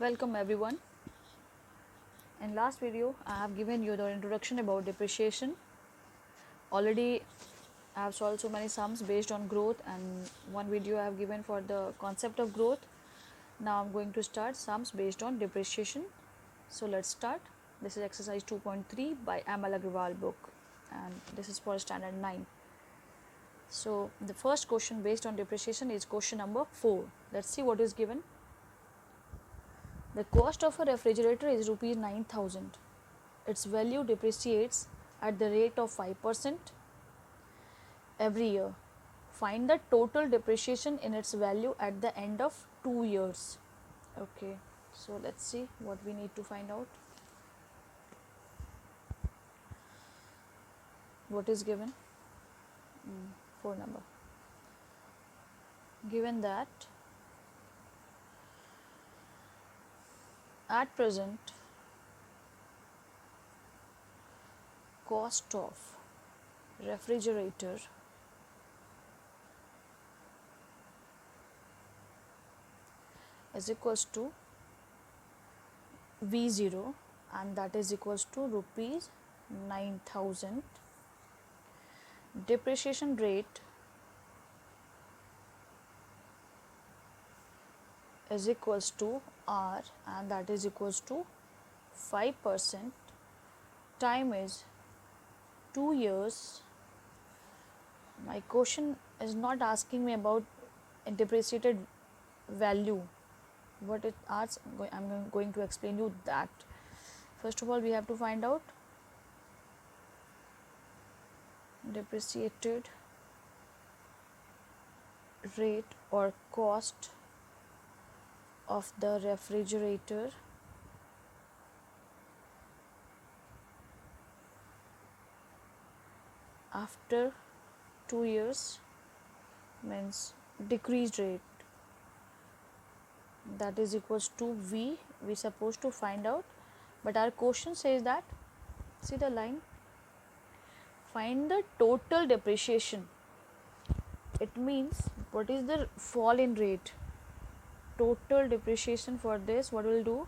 Welcome everyone. In last video I have given you the introduction about depreciation. Already I have solved so many sums based on growth, and one video I have given for the concept of growth. Now I'm going to start sums based on depreciation. So let's start. This is exercise 2.3 by Amal Agrawal book, and this is for standard 9. So the first question based on depreciation is question number 4. Let's see what is given. The cost of a refrigerator is rupees 9,000. Its value depreciates at the rate of 5% every year. Find the total depreciation in its value at the end of 2 years. Okay, so let's see what we need to find out. What is given? 4 number. Given that at present cost of refrigerator is equals to V0, and that is equals to rupees 9,000. Depreciation rate is equals to R, and that is equals to 5%. Time is 2 years. My question is not asking me about a depreciated value. What it asks, I'm going to explain you that. First of all, we have to find out depreciated rate or cost of the refrigerator after 2 years, means decreased rate, that is equals to V. We supposed to find out, but our question says that, see the line, find the total depreciation. It means what is the fall in rate? Total depreciation for this, what will do?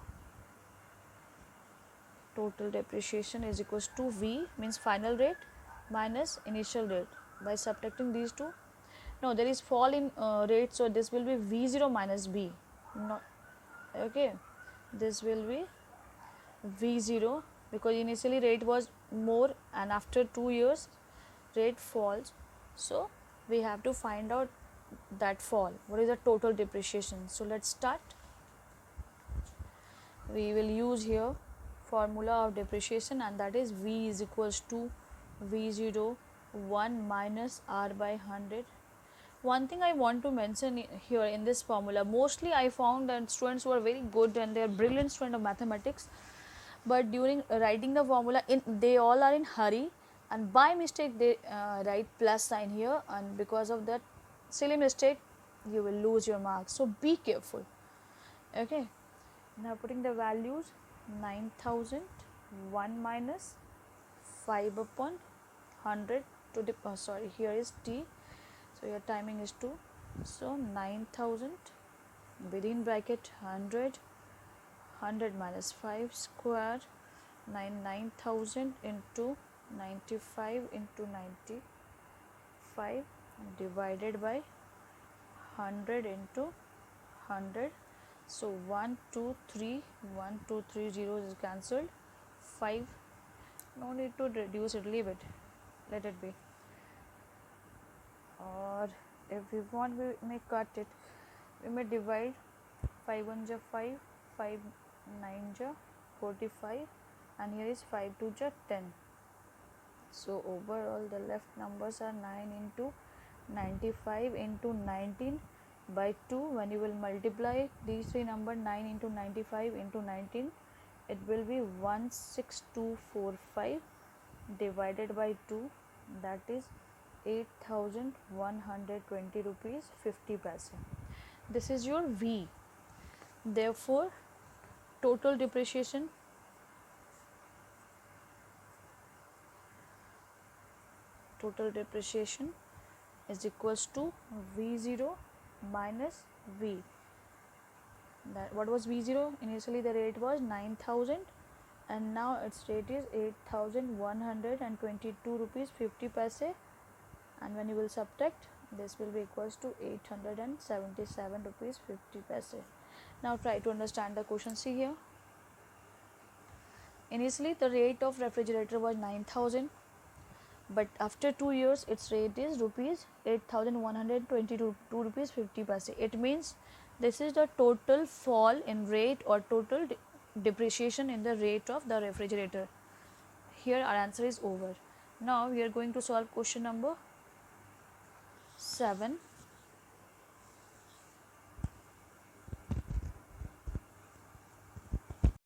Total depreciation is equals to V, means final rate minus initial rate. By subtracting these two, no, there is fall in rate, so this will be V0 minus B. Not okay, this will be V0 because initially rate was more and after 2 years rate falls. So we have to find out that fall. What is the total depreciation? So let's start. We will use here formula of depreciation, and that is V is equals to V0 1 minus R by 100. One thing I want to mention here in this formula, mostly I found that students were very good and they are brilliant student of mathematics, but during writing the formula they all are in hurry, and by mistake they write plus sign here, and because of that silly mistake you will lose your marks. So be careful. Okay, now putting the values, 9,000, 1 minus 5 upon 100 to the here is t, so your timing is 2, so 9,000 within bracket 100 minus 5 square, 9,000 into 95 into 95 divided by 100 into 100. So 1 2 3 1 2 3 zeros is cancelled. 5, no need to reduce it, leave it, let it be, or if we want we may cut it. We may divide 5 1 ja 5, 5 9 ja 45, and here is 5 2 ja 10. So overall the left numbers are 9 into 95 into 19 by 2. When you will multiply these three numbers, 9 into 95 into 19, it will be 16245 divided by 2, that is 8,120 rupees 50 paise. This is your V. Therefore total depreciation is equals to V0 minus V. That what was V0? Initially the rate was 9,000 and now its rate is 8,122 rupees 50 paise, and when you will subtract, this will be equals to 877 rupees 50 paise. Now try to understand the question. See here, initially the rate of refrigerator was 9,000, but after 2 years its rate is rupees 8,122 rupees 50 paise. It means this is the total fall in rate or total depreciation in the rate of the refrigerator. Here our answer is over. Now we are going to solve question number 7.